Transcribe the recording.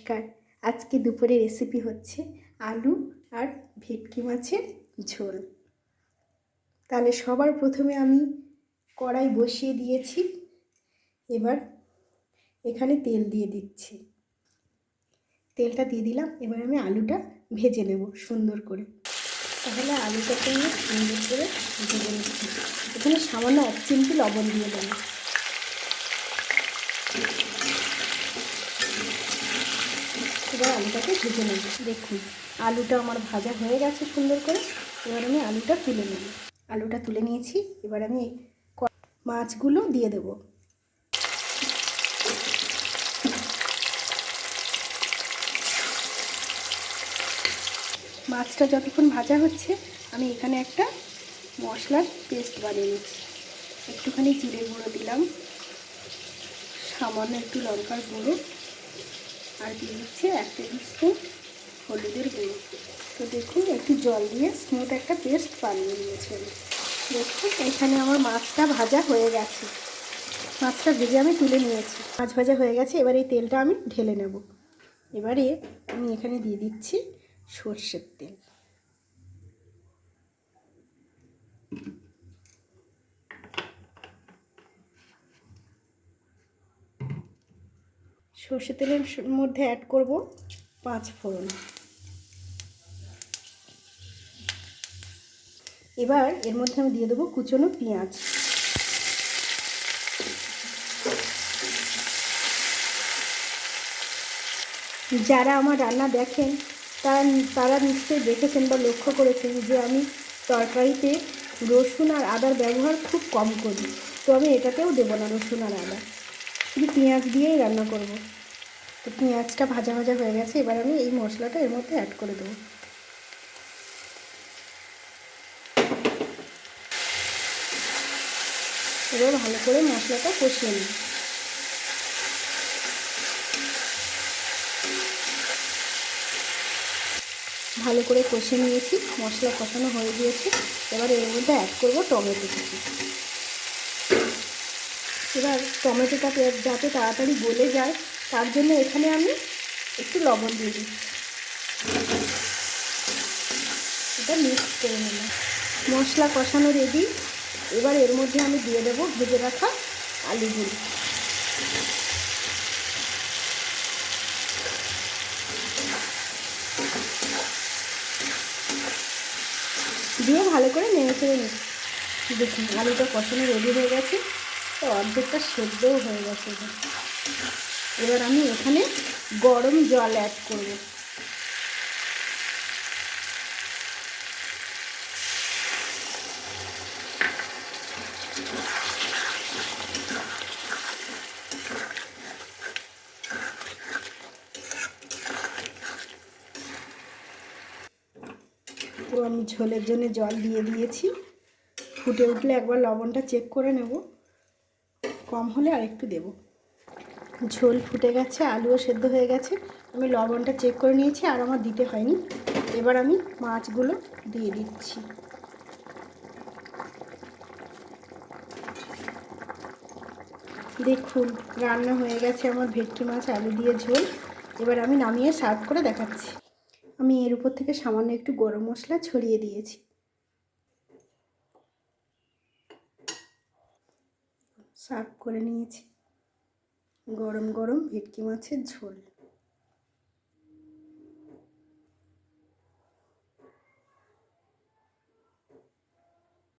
নমস্কার। আজকে দুপুরে রেসিপি হচ্ছে আলু আর ভেটকি মাছের ঝোল। তাহলে সবার প্রথমে আমি কড়াই বসিয়ে দিয়েছি। এবার এখানে তেল দিয়ে দিচ্ছি। তেলটা দিয়ে দিলাম। এবার আমি আলুটা ভেজে নেব সুন্দর করে। তাহলে আলুটাকে আমি সুন্দর করে ভেজে নিচ্ছি। এখানে সামান্য 1 চিমটি লবণ দিয়ে দেবো। এবার আলুটাকে ভেজে নেব। দেখুন আলুটা আমার ভাজা হয়ে গেছে সুন্দর করে। এবার আমি আলুটা তুলে নেব। আলুটা তুলে নিয়েছি। এবার আমি মাছগুলো দিয়ে দেব। মাছটা যতক্ষণ ভাজা হচ্ছে আমি এখানে একটা মশলার পেস্ট বানিয়ে নিচ্ছি। একটুখানি জিরে গুঁড়ো দিলাম, সামান্য একটু লঙ্কার গুঁড়ো, আর দিয়ে দিচ্ছে 1 টেবিল স্পুন হলুদের গুঁড়ো। তো দেখুন একটু জল দিয়ে স্মুথ একটা পেস্ট বানিয়ে নিয়েছি আমি। দেখুন এখানে আমার মাছটা ভাজা হয়ে গেছে। মাছটা ভেজে আমি তুলে নিয়েছি। মাছ ভাজা হয়ে গেছে। এবার এই তেলটা আমি ঢেলে নেব। এবারে আমি এখানে দিয়ে দিচ্ছি সর্ষের তেল। সর্ষের তেলের মধ্যে অ্যাড করব 5 ফোড়ন। এবার এর মধ্যে আমি দিয়ে দেবো কুচনো পেঁয়াজ। যারা আমার রান্না দেখেন তারা নিশ্চয়ই দেখেছেন বা লক্ষ্য করেছেন যে আমি তরকারিতে রসুন আর আদার ব্যবহার খুব কম করি। তো আমি এটাতেও দেবো না রসুন আর আদা, শুধু পেঁয়াজ দিয়েই রান্না করব। তো পেঁয়াজটা ভাজা ভাজা হয়ে গেছে। এবার আমি এই মশলাটা এর মধ্যে অ্যাড করে দেবো। এবার ভালো করে মশলাটা কষিয়ে নিই। ভালো করে কষিয়ে নিয়েছি, মশলা কষানো হয়ে গিয়েছে। এবার এর মধ্যে অ্যাড করব টমেটো কুচি। এবার টমেটোটা যাতে তাড়াতাড়ি গলে যায় তার জন্য এখানে আমি একটু লবণ দিয়ে দিচ্ছি। এটা মিক্স করে নিলাম। মশলা কষানো রেডি। এবার এর মধ্যে আমি দিয়ে দেবো ভেজে রাখা আলুগুলো। দিয়ে ভালো করে নেড়ে চেড়ে নিচ্ছি। দেখুন আলুটা কষানো রেডি হয়ে গেছে। তো অর্ধেকটা সেদ্ধও হয়ে গেছে। এবার আমি এখানে গরম জল অ্যাড করব। তো আমি ঝোলের জন্য জল দিয়ে দিয়েছি। ফুটে উঠলে একবার লবণটা চেক করে নেব, কম হলে আরেকটু দেব। ঝোল ফুটে গেছে, আলুও সেদ্ধ হয়ে গেছে। আমি লবণটা চেক করে নিয়েছি আর আমার দিতে হয়নি। এবার আমি মাছগুলো দিয়ে দিচ্ছি। দেখুন রান্না হয়ে গেছে আমার ভেটকি মাছ আলু দিয়ে ঝোল। এবার আমি নামিয়ে সার্ভ করে দেখাচ্ছি। আমি এর উপর থেকে সামান্য একটু গরম মশলা ছড়িয়ে দিয়েছি। সার্ভ করে নিয়েছি গরম গরম ভেটকি মাছের ঝোল।